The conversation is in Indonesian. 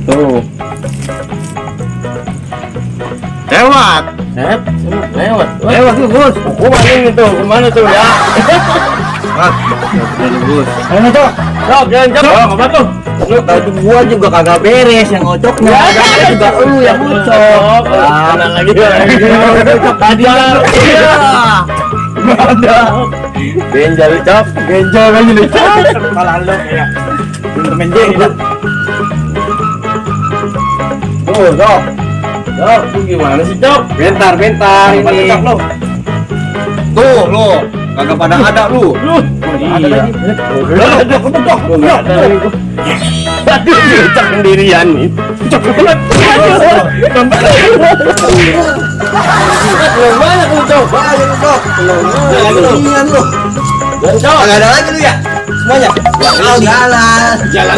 Tuh. Lewat. Lewat. Lewat tuh, Gus. Oh, maling itu. Kemana tuh ya? Ah, udah Gus. Ayo, Cok. Cok, jangan Cok. Apa tuh? Lu tadi gua juga kagak beres yang ngocoknya. Jangan juga lu yang ngocok. Tenang lagi. Tadi ada. Genjal Cok. Genjal aja nih. Kepala lu ya. Pinter main game. Tuh, Cok. Cok, lu gimana sih, Cok? Bentar ini. Cok lu. Tuh, lu kagak pada ada lu. Iya. Aduh, cocok sendirian nih. Cocok banget. Banyak lu, Cok. Banyak lu, Cok. Jalan lu. Cok. Kagak ada lagi lu ya? Semuanya. Jalan. Jalan.